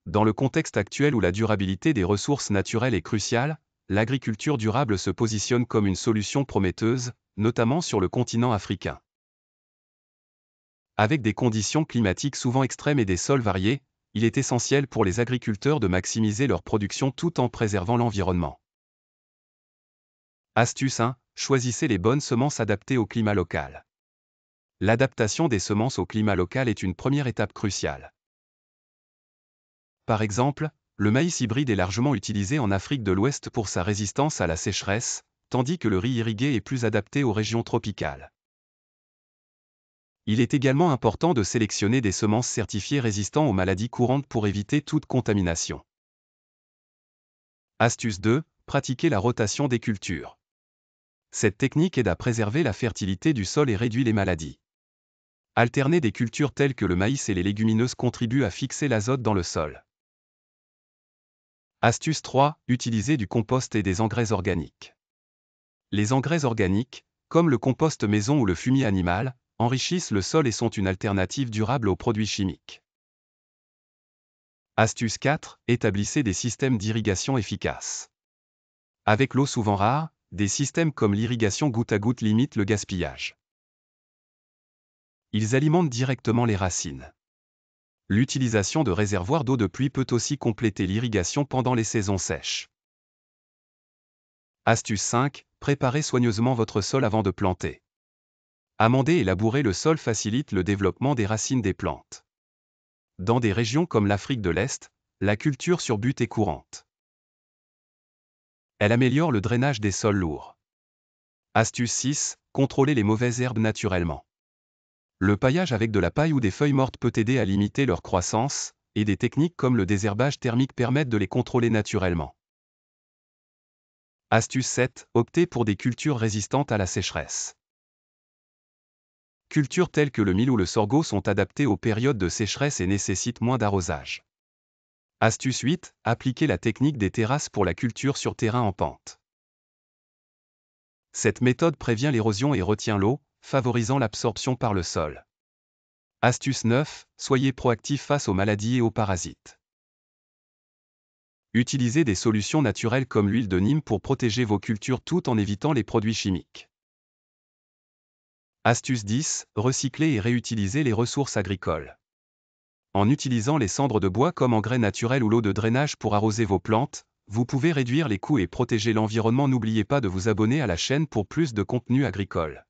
Dans le contexte actuel où la durabilité des ressources naturelles est cruciale, l'agriculture durable se positionne comme une solution prometteuse, notamment sur le continent africain. Avec des conditions climatiques souvent extrêmes et des sols variés, il est essentiel pour les agriculteurs de maximiser leur production tout en préservant l'environnement. Astuce 1. Choisissez les bonnes semences adaptées au climat local. L'adaptation des semences au climat local est une première étape cruciale. Par exemple, le maïs hybride est largement utilisé en Afrique de l'Ouest pour sa résistance à la sécheresse, tandis que le riz irrigué est plus adapté aux régions tropicales. Il est également important de sélectionner des semences certifiées résistantes aux maladies courantes pour éviter toute contamination. Astuce 2. Pratiquez la rotation des cultures. Cette technique aide à préserver la fertilité du sol et réduit les maladies. Alterner des cultures telles que le maïs et les légumineuses contribue à fixer l'azote dans le sol. Astuce 3. Utilisez du compost et des engrais organiques. Les engrais organiques, comme le compost maison ou le fumier animal, enrichissent le sol et sont une alternative durable aux produits chimiques. Astuce 4. Établissez des systèmes d'irrigation efficaces. Avec l'eau souvent rare, des systèmes comme l'irrigation goutte à goutte limitent le gaspillage. Ils alimentent directement les racines. L'utilisation de réservoirs d'eau de pluie peut aussi compléter l'irrigation pendant les saisons sèches. Astuce 5. Préparez soigneusement votre sol avant de planter. Amender et labourer le sol facilite le développement des racines des plantes. Dans des régions comme l'Afrique de l'Est, la culture sur butte est courante. Elle améliore le drainage des sols lourds. Astuce 6. Contrôlez les mauvaises herbes naturellement. Le paillage avec de la paille ou des feuilles mortes peut aider à limiter leur croissance, et des techniques comme le désherbage thermique permettent de les contrôler naturellement. Astuce 7. Optez pour des cultures résistantes à la sécheresse. Cultures telles que le mil ou le sorgho sont adaptées aux périodes de sécheresse et nécessitent moins d'arrosage. Astuce 8. Appliquez la technique des terrasses pour la culture sur terrain en pente. Cette méthode prévient l'érosion et retient l'eau, favorisant l'absorption par le sol. Astuce 9. Soyez proactif face aux maladies et aux parasites. Utilisez des solutions naturelles comme l'huile de Nîmes pour protéger vos cultures tout en évitant les produits chimiques. Astuce 10. Recycler et réutiliser les ressources agricoles. En utilisant les cendres de bois comme engrais naturel ou l'eau de drainage pour arroser vos plantes, vous pouvez réduire les coûts et protéger l'environnement. N'oubliez pas de vous abonner à la chaîne pour plus de contenu agricole.